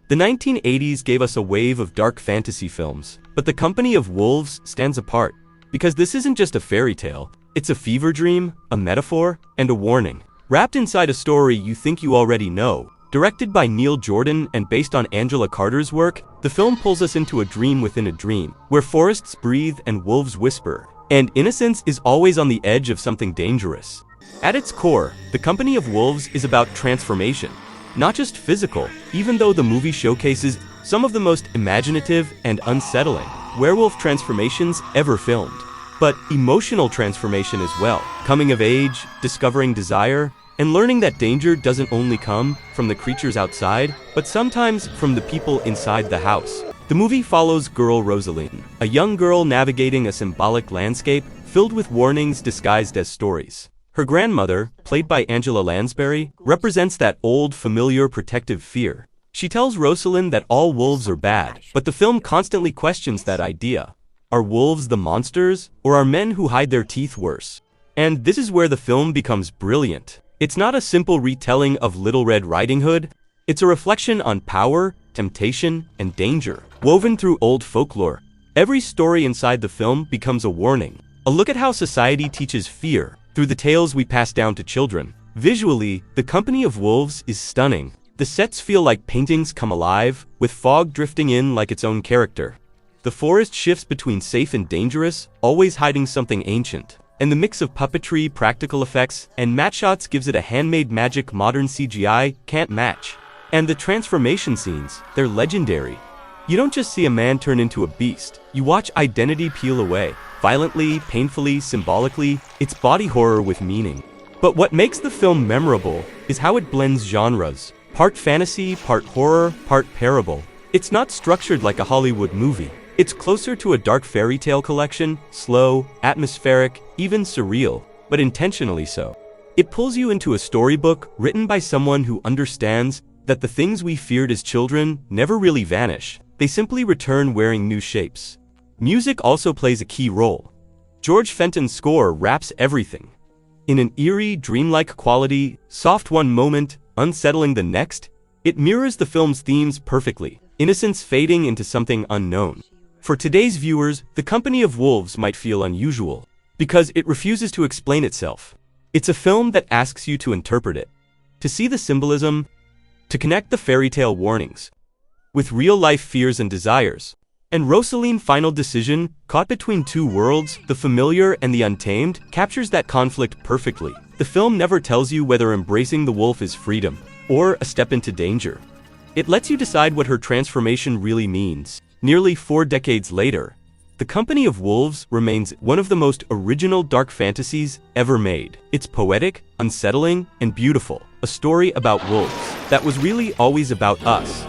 The 1980s gave us a wave of dark fantasy films, but The Company of Wolves stands apart, because this isn't just a fairy tale, it's a fever dream, a metaphor, and a warning. Wrapped inside a story you think you already know, directed by Neil Jordan and based on Angela Carter's work, the film pulls us into a dream within a dream, where forests breathe and wolves whisper, and innocence is always on the edge of something dangerous. At its core, The Company of Wolves is about transformation, not just physical, even though the movie showcases some of the most imaginative and unsettling werewolf transformations ever filmed, but emotional transformation as well, coming of age, discovering desire, and learning that danger doesn't only come from the creatures outside, but sometimes from the people inside the house. The movie follows girl Rosaline, a young girl navigating a symbolic landscape filled with warnings disguised as stories. Her grandmother, played by Angela Lansbury, represents that old, familiar protective fear. She tells Rosaline that all wolves are bad, but the film constantly questions that idea. Are wolves the monsters, or are men who hide their teeth worse? And this is where the film becomes brilliant. It's not a simple retelling of Little Red Riding Hood, it's a reflection on power, temptation, and danger, woven through old folklore. Every story inside the film becomes a warning, a look at how society teaches fear through the tales we pass down to children. Visually, The Company of Wolves is stunning. The sets feel like paintings come alive, with fog drifting in like its own character. The forest shifts between safe and dangerous, always hiding something ancient. And the mix of puppetry, practical effects, and matte shots gives it a handmade magic modern CGI can't match. And the transformation scenes, they're legendary. You don't just see a man turn into a beast, you watch identity peel away. Violently, painfully, symbolically, it's body horror with meaning. But what makes the film memorable is how it blends genres. Part fantasy, part horror, part parable. It's not structured like a Hollywood movie. It's closer to a dark fairy tale collection, slow, atmospheric, even surreal, but intentionally so. It pulls you into a storybook written by someone who understands that the things we feared as children never really vanish. They simply return wearing new shapes. Music also plays a key role. George Fenton's score wraps everything in an eerie, dreamlike quality, soft one moment, unsettling the next. It mirrors the film's themes perfectly, innocence fading into something unknown. For today's viewers, The Company of Wolves might feel unusual, because it refuses to explain itself. It's a film that asks you to interpret it, to see the symbolism, to connect the fairy tale warnings with real-life fears and desires. And Rosaline's final decision, caught between two worlds, the familiar and the untamed, captures that conflict perfectly. The film never tells you whether embracing the wolf is freedom, or a step into danger. It lets you decide what her transformation really means. Nearly 4 decades later, The Company of Wolves remains one of the most original dark fantasies ever made. It's poetic, unsettling, and beautiful. A story about wolves that was really always about us.